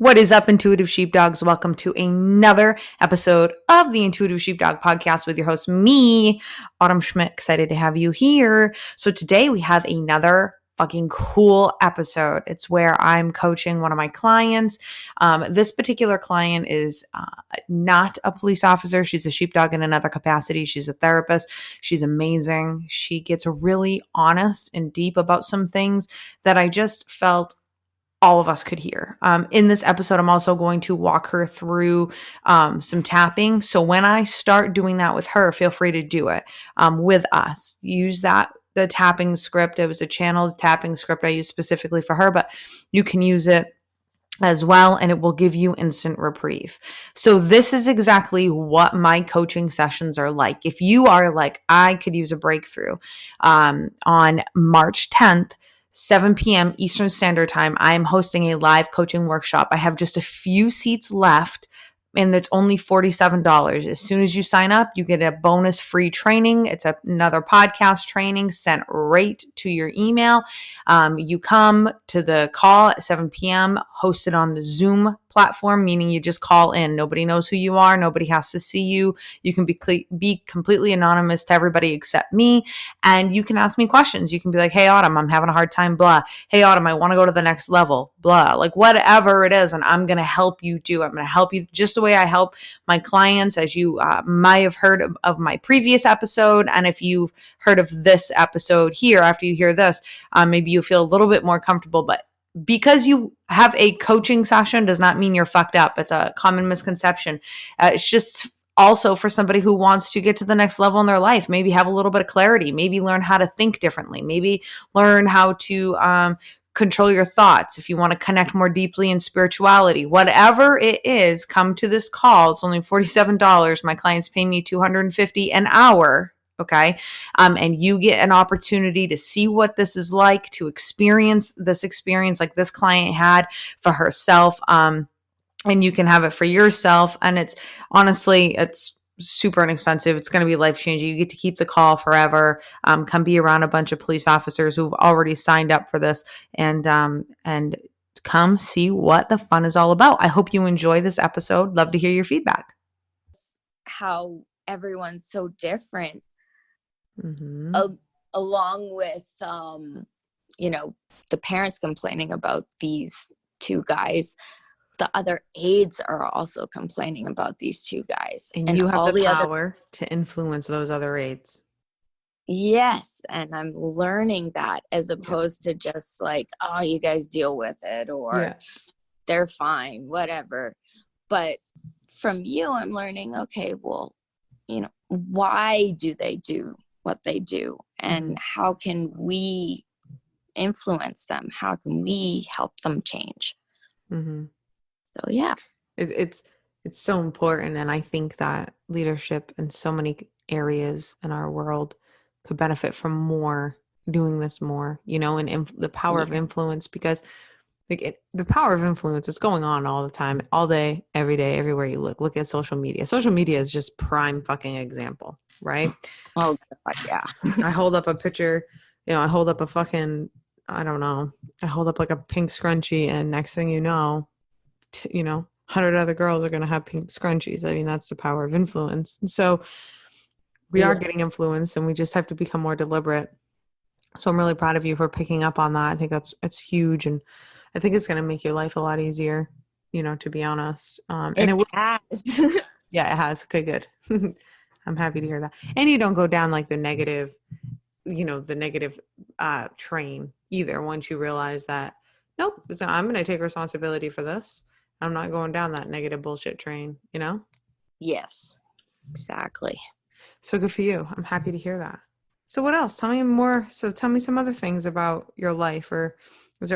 What is up, Intuitive Sheepdogs? Welcome to another episode of the Intuitive Sheepdog Podcast with your host, me, Autumn Schmidt. Excited to have you here. So today we have another fucking cool episode. It's where I'm coaching one of my clients. This particular client is not a police officer. She's a sheepdog in another capacity. She's a therapist. She's amazing. She gets really honest and deep about some things that I just felt all of us could hear. In this episode, I'm also going to walk her through some tapping. So when I start doing that with her, feel free to do it with us. Use the tapping script. It was a channeled tapping script I used specifically for her, but you can use it as well, and it will give you instant reprieve. So this is exactly what my coaching sessions are like. If you are like, I could use a breakthrough, on March 10th, 7 p.m. Eastern Standard Time, I am hosting a live coaching workshop. I have just a few seats left, and it's only $47. As soon as you sign up, you get a bonus free training. It's another podcast training sent right to your email. You come to the call at 7 p.m., hosted on the Zoom platform, meaning you just call in. Nobody knows who you are. Nobody has to see you. You can be completely anonymous to everybody except me. And you can ask me questions. You can be like, hey, Autumn, I'm having a hard time, blah. Hey, Autumn, I want to go to the next level, blah. Like whatever it is. And I'm going to help you do. I'm going to help you just the way I help my clients, as you might have heard of my previous episode. And if you've heard of this episode here, after you hear this, maybe you feel a little bit more comfortable. But because you have a coaching session does not mean you're fucked up. It's a common misconception. It's just also for somebody who wants to get to the next level in their life, maybe have a little bit of clarity, maybe learn how to think differently, maybe learn how to control your thoughts. If you want to connect more deeply in spirituality, whatever it is, come to this call. It's only $47. My clients pay me $250 an hour. Okay. And you get an opportunity to see what this is like, to experience this experience like this client had for herself. And you can have it for yourself. And it's super inexpensive. It's going to be life-changing. You get to keep the call forever. Come be around a bunch of police officers who've already signed up for this, and come see what the fun is all about. I hope you enjoy this episode. Love to hear your feedback. How everyone's so different. Mm-hmm. Along with, the parents complaining about these two guys, the other aides are also complaining about these two guys. And you have the power to influence those other aides. Yes. And I'm learning that, as opposed to just like, oh, you guys deal with it, or they're fine, whatever. But from you, I'm learning, okay, well, why do they do what they do, and how can we influence them? How can we help them change? Mm-hmm. So yeah, it's so important, and I think that leadership in so many areas in our world could benefit from doing this more, and the power of influence, because the power of influence is going on all the time, all day, every day, everywhere you look at social media. Social media is just prime fucking example, right? Oh God, yeah. I hold up a picture, I hold up a fucking, I don't know, I hold up like a pink scrunchie, and next thing you know, 100 other girls are going to have pink scrunchies. I mean, that's the power of influence. And so we are getting influenced, and we just have to become more deliberate. So I'm really proud of you for picking up on that. I think it's huge, and I think it's going to make your life a lot easier, to be honest. And it has. Yeah, it has. Okay, good. I'm happy to hear that. And you don't go down like the negative train either. Once you realize that, nope, I'm going to take responsibility for this. I'm not going down that negative bullshit train, Yes, exactly. So good for you. I'm happy to hear that. So what else? Tell me more. So tell me some other things about your life, or is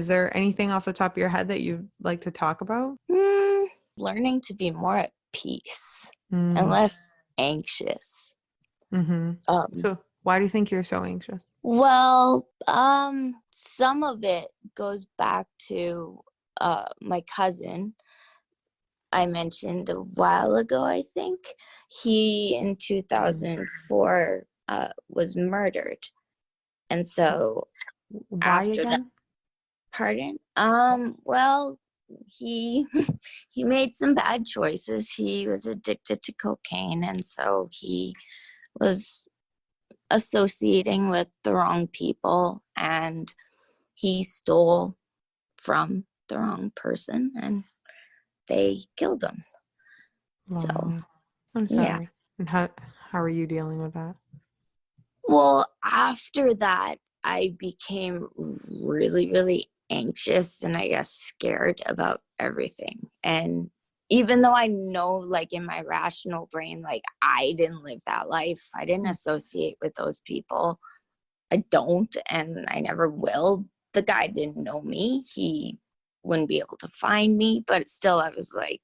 there anything off the top of your head that you'd like to talk about? Learning to be more at peace and less anxious. Mm-hmm. So why do you think you're so anxious? Well, some of it goes back to my cousin I mentioned a while ago. I think he in 2004 was murdered, and so why again? Pardon? Well, he he made some bad choices. He was addicted to cocaine, and so he was associating with the wrong people, and he stole from the wrong person, and they killed him. So Wow. I'm yeah. sorry. And how are you dealing with that? Well, after that, I became really, really anxious and I guess scared about everything. And even though I know, like in my rational brain, like I didn't live that life, I didn't associate with those people. I don't, and I never will. The guy didn't know me. He wouldn't be able to find me, but still, I was like,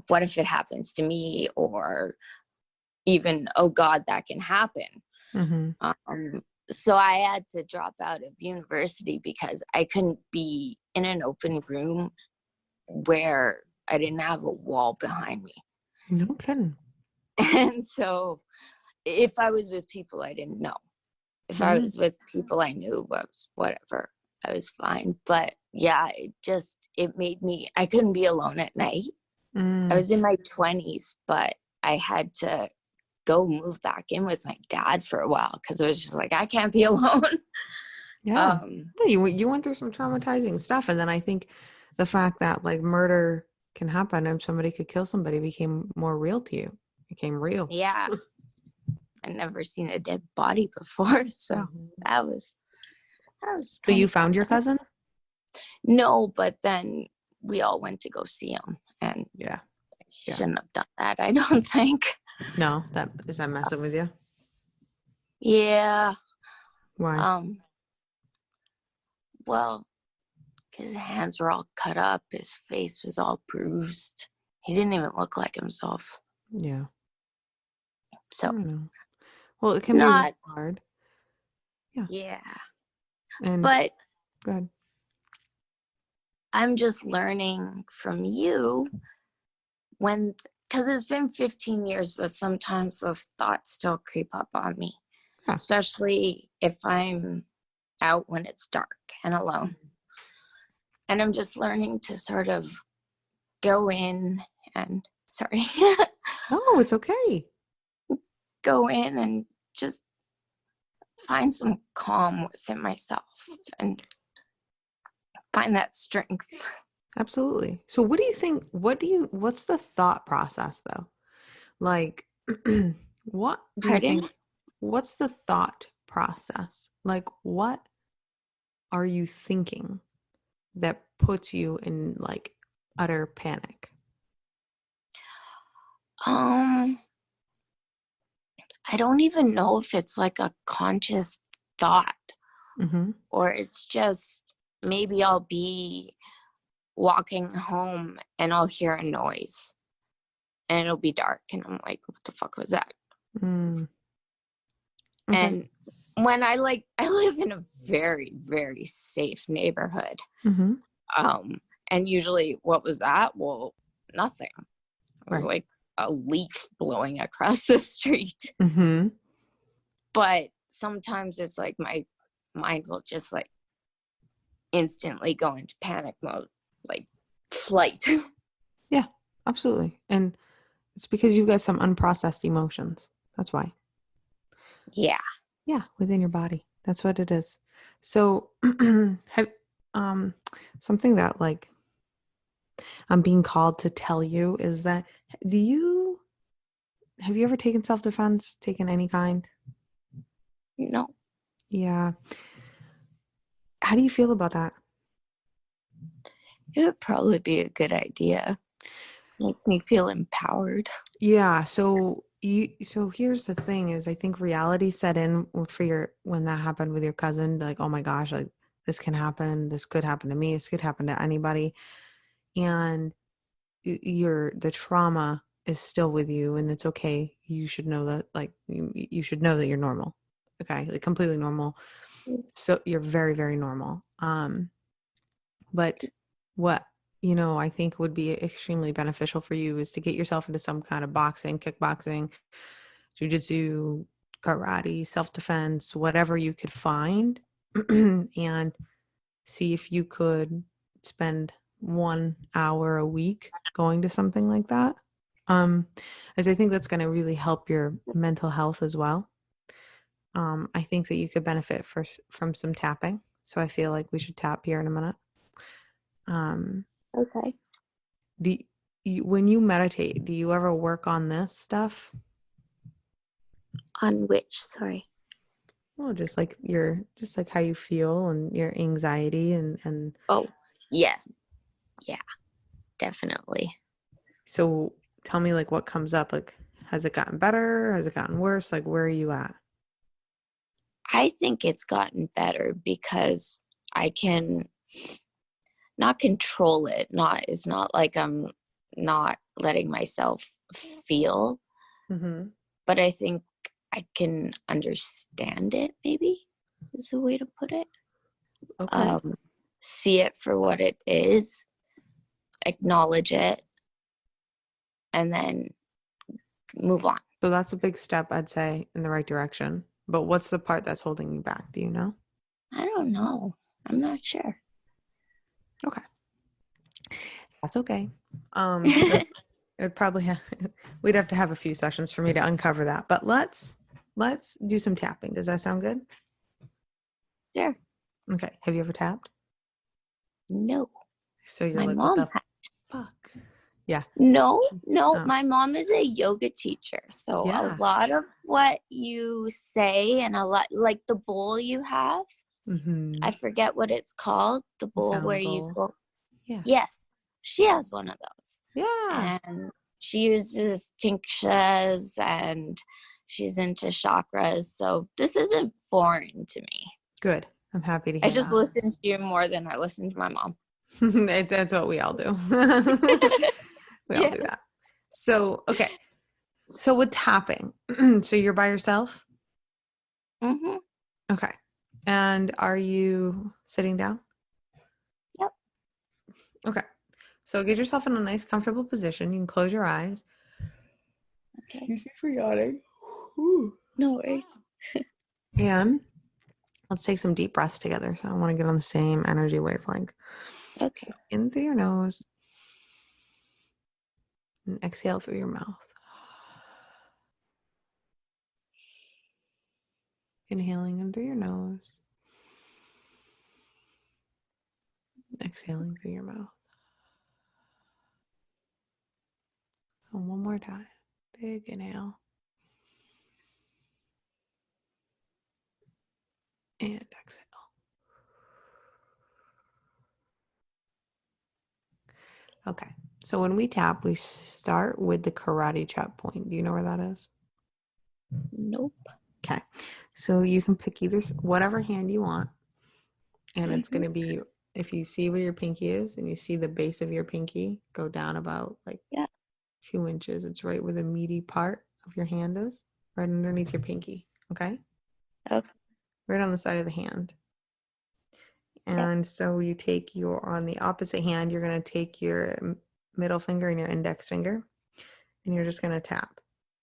what if it happens to me? Or even, oh God, that can happen. Mm-hmm. So I had to drop out of university because I couldn't be in an open room where I didn't have a wall behind me. No kidding. And so if I was with people I didn't know, if I was with people I knew, was whatever, I was fine. But yeah, it made me, I couldn't be alone at night. I was in my 20s, but I had to go move back in with my dad for a while because it was just like, I can't be alone. Yeah. You went through some traumatizing stuff. And then I think the fact that like murder can happen and somebody could kill somebody became more real to you. It became real. Yeah. I'd never seen a dead body before. So that was So you found your cousin? No, but then we all went to go see him, and yeah, I shouldn't have done that, I don't think. No, is that messing with you? Yeah. Why? Well, his hands were all cut up, his face was all bruised. He didn't even look like himself. Yeah. So I don't know. Well, it can be really hard. Yeah. Yeah. But go ahead. I'm just learning from you because it's been 15 years, but sometimes those thoughts still creep up on me, especially if I'm out when it's dark and alone. And I'm just learning to sort of go in and, sorry. Oh, it's okay. Go in and just find some calm within myself and find that strength. Absolutely. So what do you think, what's the thought process though? Like, what do you think, what's the thought process? Like, what are you thinking that puts you in like utter panic? I don't even know if it's like a conscious thought or it's just maybe I'll be walking home and I'll hear a noise and it'll be dark and I'm like, what the fuck was that? Okay. And when I live in a very, very safe neighborhood. And usually what was that? Well, nothing. It was like a leaf blowing across the street. But sometimes it's like my mind will just like instantly go into panic mode, like flight. Yeah, absolutely. And it's because you've got some unprocessed emotions. That's why. Yeah. Yeah, within your body. That's what it is. So have something that like I'm being called to tell you is that have you ever taken self-defense, taken any kind? No. Yeah. How do you feel about that? It would probably be a good idea. Make me feel empowered. Yeah. So here's the thing is I think reality set in for when that happened with your cousin, like, oh my gosh, like this can happen. This could happen to me. This could happen to anybody. And the trauma is still with you and it's okay. You should know that, like, you should know that you're normal. Okay. Like completely normal. So you're very, very normal. But what, I think would be extremely beneficial for you is to get yourself into some kind of boxing, kickboxing, jiu-jitsu, karate, self-defense, whatever you could find, and see if you could spend 1 hour a week going to something like that. As I think that's going to really help your mental health as well. I think that you could benefit from some tapping. So I feel like we should tap here in a minute. Okay. When you meditate, do you ever work on this stuff? On which? Sorry. Well, just like how you feel and your anxiety and Oh, yeah. Yeah, definitely. So tell me, like, what comes up? Like, has it gotten better? Has it gotten worse? Like, where are you at? I think it's gotten better because I can not control it. It's not like I'm not letting myself feel, Mm-hmm. but I think I can understand it, maybe is a way to put it. Okay. See it for what it is, acknowledge it, and then move on. So that's a big step, I'd say, in the right direction. But what's the part that's holding you back? Do you know? I don't know. I'm not sure. Okay. That's okay. It probably we'd have to have a few sessions for me to uncover that. But let's do some tapping. Does that sound good? Sure. Okay. Have you ever tapped? No. So you're My like, what mom the fuck? Yeah. No, Oh. my mom is a yoga teacher. So a Yeah. lot of what you say and a lot like the bowl you have, Mm-hmm. I forget what it's called, the bowl Sound where bowl. you go. Yeah. Yes, she has one of those. Yeah. And she uses tinctures and she's into chakras. So this isn't foreign to me. Good. I'm happy to I hear just that. listen to you more than I listen to my mom. That's what we all do. We all do that. So, okay. So with tapping, so you're by yourself? Mm-hmm. Okay. And are you sitting down? Yep. Okay. So get yourself in a nice, comfortable position. You can close your eyes. Okay. Excuse me for yawning. No worries. And let's take some deep breaths together. So I want to get on the same energy wavelength. Okay. So in through your nose and exhale through your mouth. Inhaling in through your nose. Exhaling through your mouth. And one more time. Big inhale. And exhale. Okay. So when we tap, we start with the karate chop point. Do you know where that is? Nope. Okay. So you can pick either whatever hand you want. And it's going to be, if you see where your pinky is and you see the base of your pinky go down about like 2 inches, it's right where the meaty part of your hand is, right underneath your pinky. Okay. Okay. Right on the side of the hand. And so you take on the opposite hand, you're going to take your middle finger and your index finger, and you're just going to tap.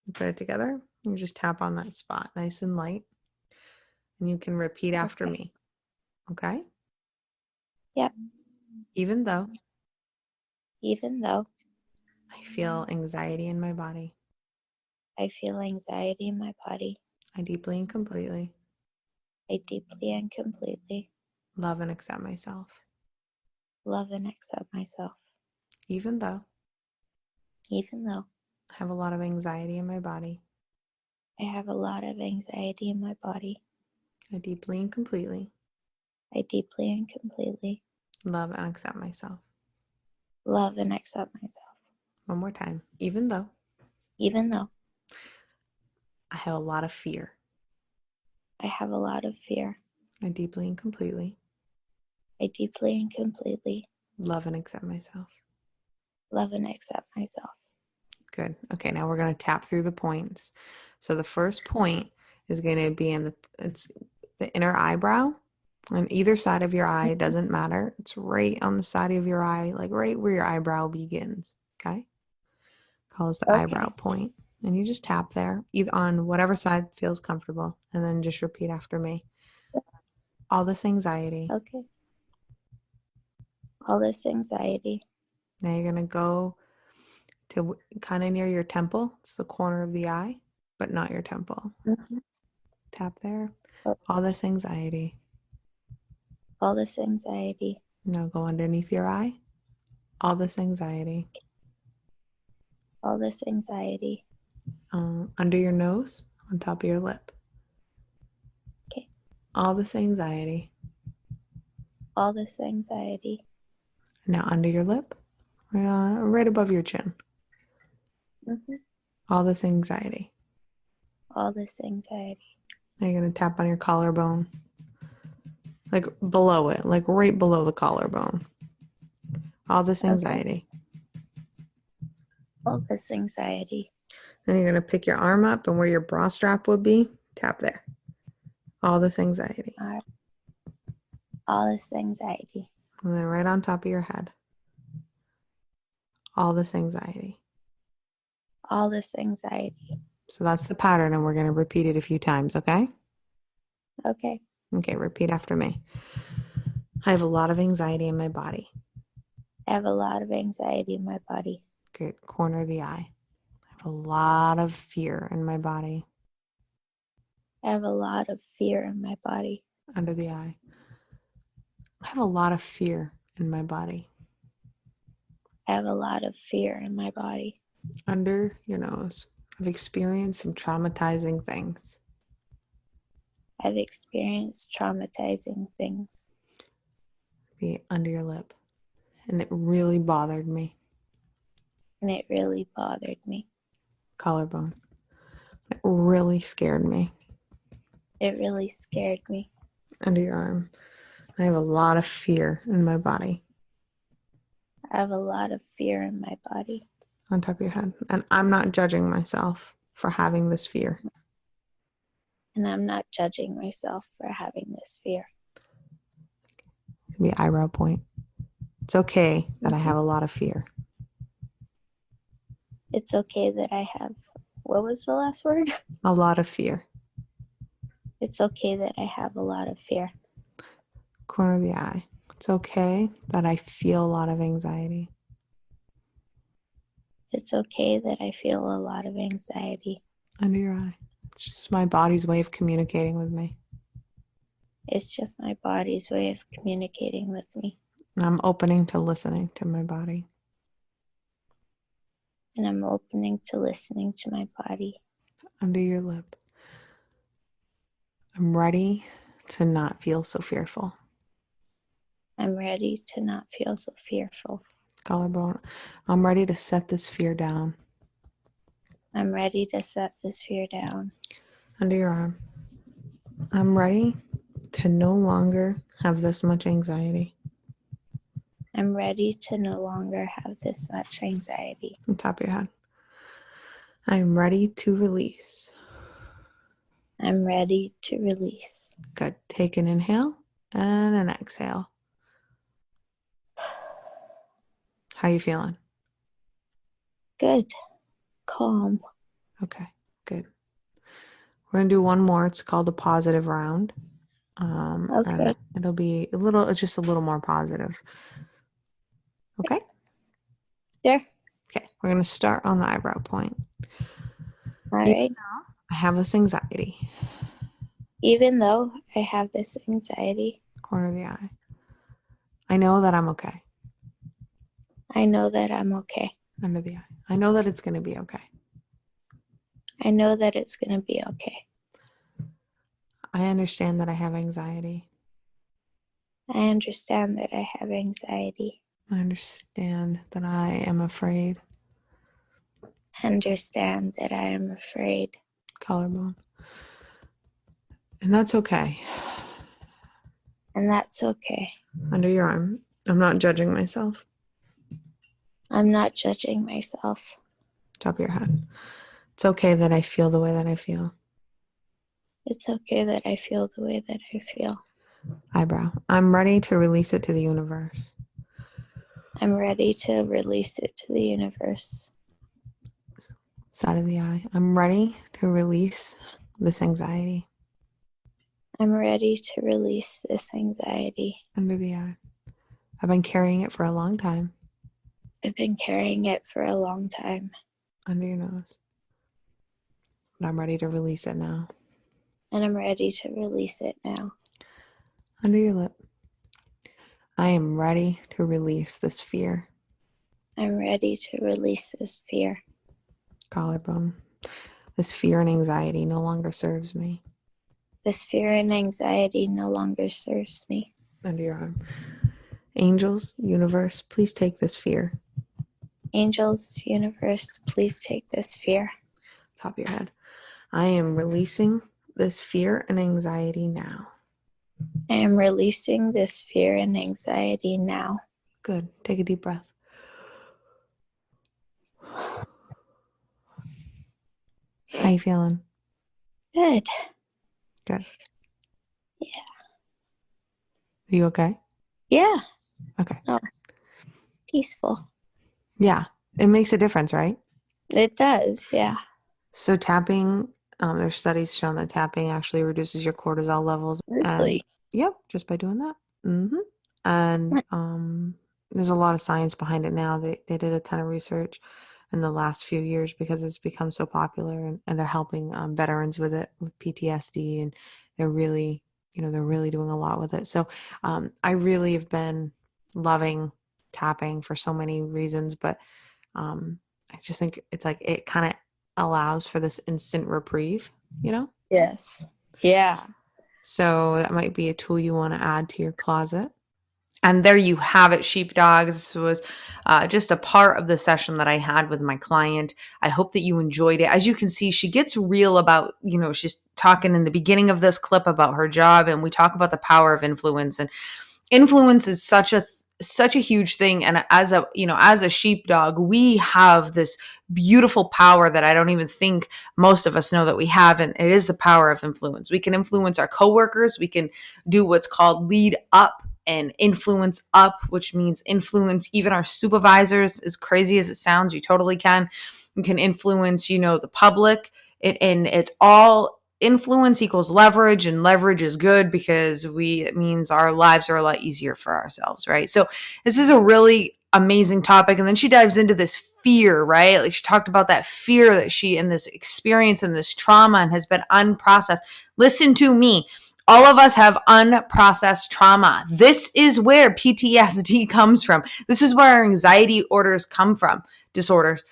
You put it together. You just tap on that spot, nice and light. And you can repeat after me. Okay? Yep. Even though I feel anxiety in my body, I feel anxiety in my body, I deeply and completely love and accept myself. love and accept myself. Even though I have a lot of anxiety in my body, I have a lot of anxiety in my body, I deeply and completely love and accept myself. love and accept myself. One more time. Even though I have a lot of fear, I have a lot of fear, I deeply and completely love and accept myself. love and accept myself. Good. Okay, now we're going to tap through the points. So the first point is going to be in the inner eyebrow on either side of your eye. It doesn't matter. It's right on the side of your eye, like right where your eyebrow begins. Okay. Calls the eyebrow point. And you just tap there, either on whatever side feels comfortable. And then just repeat after me. All this anxiety. All this anxiety. Now you're going to go to kind of near your temple. It's the corner of the eye, but not your temple. Mm-hmm. Tap there. Oh. All this anxiety. All this anxiety. Now go underneath your eye. All this anxiety. All this anxiety. Under your nose, on top of your lip. Okay. All this anxiety. All this anxiety. Now under your lip, right above your chin. Mm-hmm. All this anxiety. All this anxiety. Now you're going to tap on your collarbone. Like below it, like right below the collarbone. All this anxiety. Okay. All this anxiety. Then you're going to pick your arm up, and where your bra strap would be, tap there. All this anxiety. All right. All this anxiety. And then right on top of your head. All this anxiety. All this anxiety. So that's the pattern, and we're going to repeat it a few times, okay? Okay. Okay, repeat after me. I have a lot of anxiety in my body. I have a lot of anxiety in my body. Good. Corner of the eye. I have a lot of fear in my body. I have a lot of fear in my body. Under the eye. I have a lot of fear in my body. I have a lot of fear in my body. Under your nose. I've experienced some traumatizing things. I've experienced traumatizing things. Be under your lip. And it really bothered me. And it really bothered me. Collarbone. It really scared me. It really scared me. Under your arm. I have a lot of fear in my body. I have a lot of fear in my body. On top of your head. And I'm not judging myself for having this fear. And I'm not judging myself for having this fear. It could be eyebrow point. It's okay that I have a lot of fear. It's okay that I have, what was the last word? A lot of fear. It's okay that I have a lot of fear. Corner of the eye. It's okay that I feel a lot of anxiety. It's okay that I feel a lot of anxiety. Under your eye. It's just my body's way of communicating with me. It's just my body's way of communicating with me. I'm opening to listening to my body. And I'm opening to listening to my body. Under your lip. I'm ready to not feel so fearful. I'm ready to not feel so fearful. Collarbone. I'm ready to set this fear down. I'm ready to set this fear down. Under your arm. I'm ready to no longer have this much anxiety. I'm ready to no longer have this much anxiety. On top of your head. I'm ready to release. I'm ready to release. Good. Take an inhale and an exhale. How you feeling? Good. Calm. Okay, good. We're going to do one more. It's called a positive round. Okay. And it'll be it's just a little more positive. Okay? Sure. Okay, we're going to start on the eyebrow point. All right. I have this anxiety. Even though I have this anxiety, Corner of the eye. I know that I'm okay. I know that I'm okay. Under the eye. I know that it's going to be okay. I know that it's going to be okay. I understand that I have anxiety. I understand that I have anxiety. I understand that I am afraid. I understand that I am afraid. Collarbone. And that's okay. And that's okay. Under your arm. I'm not judging myself. I'm not judging myself. Top of your head. It's okay that I feel the way that I feel. It's okay that I feel the way that I feel. Eyebrow. I'm ready to release it to the universe. I'm ready to release it to the universe. Side of the eye. I'm ready to release this anxiety. I'm ready to release this anxiety. Under the eye. I've been carrying it for a long time. I've been carrying it for a long time. Under your nose. But I'm ready to release it now. And I'm ready to release it now. Under your lip. I am ready to release this fear. I'm ready to release this fear. Collarbone. This fear and anxiety no longer serves me. This fear and anxiety no longer serves me. Under your arm. Angels, universe, please take this fear. Angels, universe, please take this fear. Top of your head. I am releasing this fear and anxiety now. I am releasing this fear and anxiety now. Good. Take a deep breath. How you feeling? Good. Good. Yeah. Are you okay? Yeah. Okay. Oh, peaceful. Yeah. It makes a difference, right? It does, yeah. So tapping, there's studies shown that tapping actually reduces your cortisol levels. Really? And, yep, just by doing that. And there's a lot of science behind it now. They did a ton of research in the last few years because it's become so popular, and they're helping veterans with it, with PTSD, and they're really doing a lot with it. So I really have been loving tapping for so many reasons, but I just think it's like it kind of allows for this instant reprieve, Yes. Yeah. So that might be a tool you want to add to your closet. And there you have it, sheepdogs. This was just a part of the session that I had with my client. I hope that you enjoyed it. As you can see, she gets real about, she's talking in the beginning of this clip about her job, and we talk about the power of influence. And influence is such a huge thing. And as a sheepdog, we have this beautiful power that I don't even think most of us know that we have. And it is the power of influence. We can influence our coworkers. We can do what's called lead up and influence up, which means influence even our supervisors. As crazy as it sounds, you totally can. You can influence, the public. And it's all influence equals leverage, and leverage is good because it means our lives are a lot easier for ourselves, right? So this is a really amazing topic. And then she dives into this fear, right? Like she talked about that fear that she, in this experience and this trauma, and has been unprocessed. Listen to me. All of us have unprocessed trauma. This is where PTSD comes from. This is where our anxiety disorders.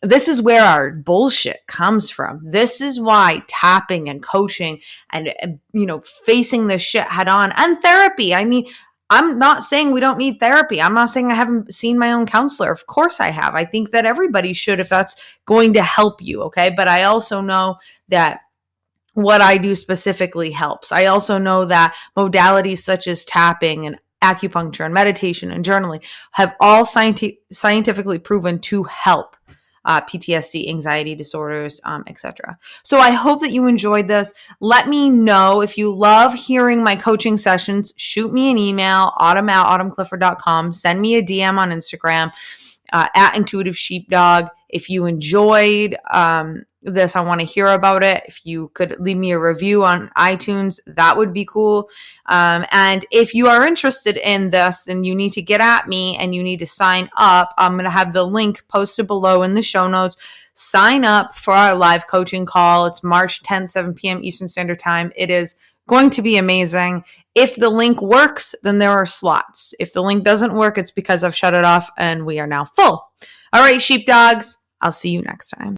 This is where our bullshit comes from. This is why tapping and coaching and, facing this shit head on, and therapy. I mean, I'm not saying we don't need therapy. I'm not saying I haven't seen my own counselor. Of course I have. I think that everybody should if that's going to help you. Okay. But I also know that what I do specifically helps. I also know that modalities such as tapping and acupuncture and meditation and journaling have all scientifically proven to help PTSD, anxiety disorders, etc. So I hope that you enjoyed this. Let me know if you love hearing my coaching sessions. Shoot me an email, autumn@autumnclifford.com. Send me a DM on Instagram at Intuitive Sheepdog. If you enjoyed this, I want to hear about it. If you could leave me a review on iTunes, that would be cool. And if you are interested in this, then you need to get at me and you need to sign up. I'm going to have the link posted below in the show notes. Sign up for our live coaching call. It's March 10th, 7 p.m. Eastern Standard Time. It is going to be amazing. If the link works, then there are slots. If the link doesn't work, it's because I've shut it off and we are now full. All right, sheepdogs, I'll see you next time.